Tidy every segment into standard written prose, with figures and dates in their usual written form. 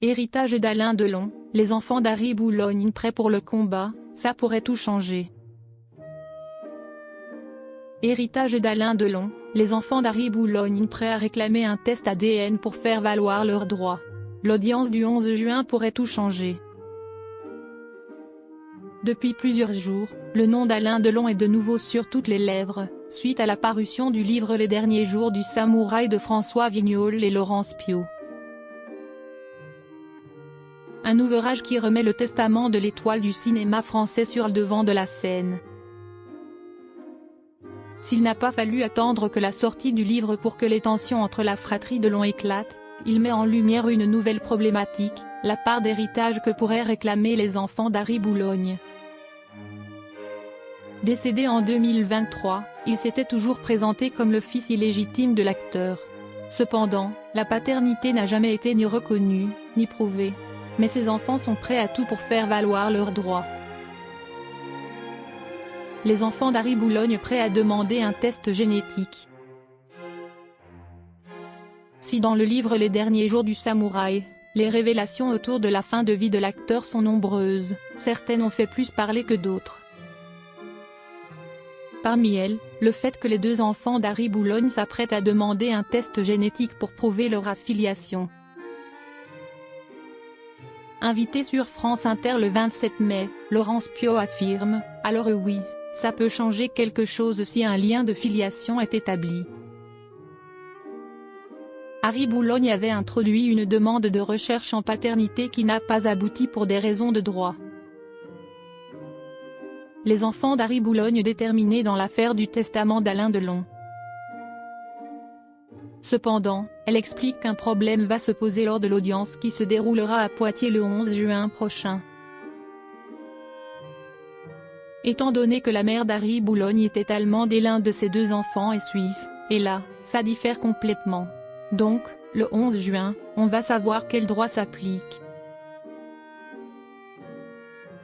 Héritage d'Alain Delon, les enfants d'Harry Boulogne prêts pour le combat, ça pourrait tout changer. Héritage d'Alain Delon, les enfants d'Harry Boulogne prêts à réclamer un test ADN pour faire valoir leurs droits. L'audience du 11 juin pourrait tout changer. Depuis plusieurs jours, le nom d'Alain Delon est de nouveau sur toutes les lèvres, suite à la parution du livre Les derniers jours du samouraï de François Vigneault et Laurence Piot. Un ouvrage qui remet le testament de l'étoile du cinéma français sur le devant de la scène. S'il n'a pas fallu attendre que la sortie du livre pour que les tensions entre la fratrie Delon éclatent, il met en lumière une nouvelle problématique, la part d'héritage que pourraient réclamer les enfants d'Harry Boulogne. Décédé en 2023, il s'était toujours présenté comme le fils illégitime de l'acteur. Cependant, la paternité n'a jamais été ni reconnue, ni prouvée. Mais ses enfants sont prêts à tout pour faire valoir leurs droits. Les enfants d'Harry Boulogne prêts à demander un test génétique. Si dans le livre Les derniers jours du samouraï, les révélations autour de la fin de vie de l'acteur sont nombreuses, certaines ont fait plus parler que d'autres. Parmi elles, le fait que les deux enfants d'Harry Boulogne s'apprêtent à demander un test génétique pour prouver leur affiliation. Invité sur France Inter le 27 mai, Laurence Piot affirme « Alors oui, ça peut changer quelque chose si un lien de filiation est établi ». Harry Boulogne avait introduit une demande de recherche en paternité qui n'a pas abouti pour des raisons de droit. Les enfants d'Harry Boulogne déterminés dans l'affaire du testament d'Alain Delon. Cependant, elle explique qu'un problème va se poser lors de l'audience qui se déroulera à Poitiers le 11 juin prochain. Étant donné que la mère d'Harry Boulogne était allemande et l'un de ses deux enfants est suisse, et là, ça diffère complètement. Donc, le 11 juin, on va savoir quel droit s'applique.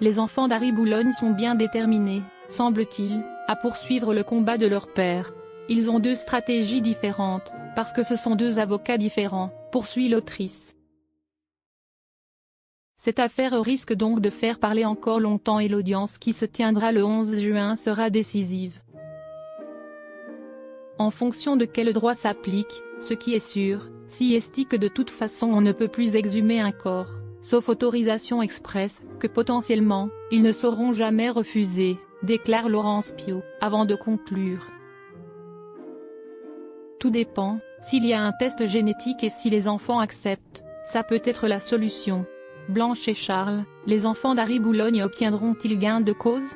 Les enfants d'Harry Boulogne sont bien déterminés, semble-t-il, à poursuivre le combat de leur père. Ils ont deux stratégies différentes, parce que ce sont deux avocats différents, poursuit l'autrice. Cette affaire risque donc de faire parler encore longtemps et l'audience qui se tiendra le 11 juin sera décisive. En fonction de quel droit s'applique, ce qui est sûr, si est que de toute façon on ne peut plus exhumer un corps, sauf autorisation expresse, que potentiellement, ils ne sauront jamais refuser, déclare Laurence Piot, avant de conclure. Tout dépend, s'il y a un test génétique et si les enfants acceptent, ça peut être la solution. Blanche et Charles, les enfants d'Harry Boulogne obtiendront-ils gain de cause ?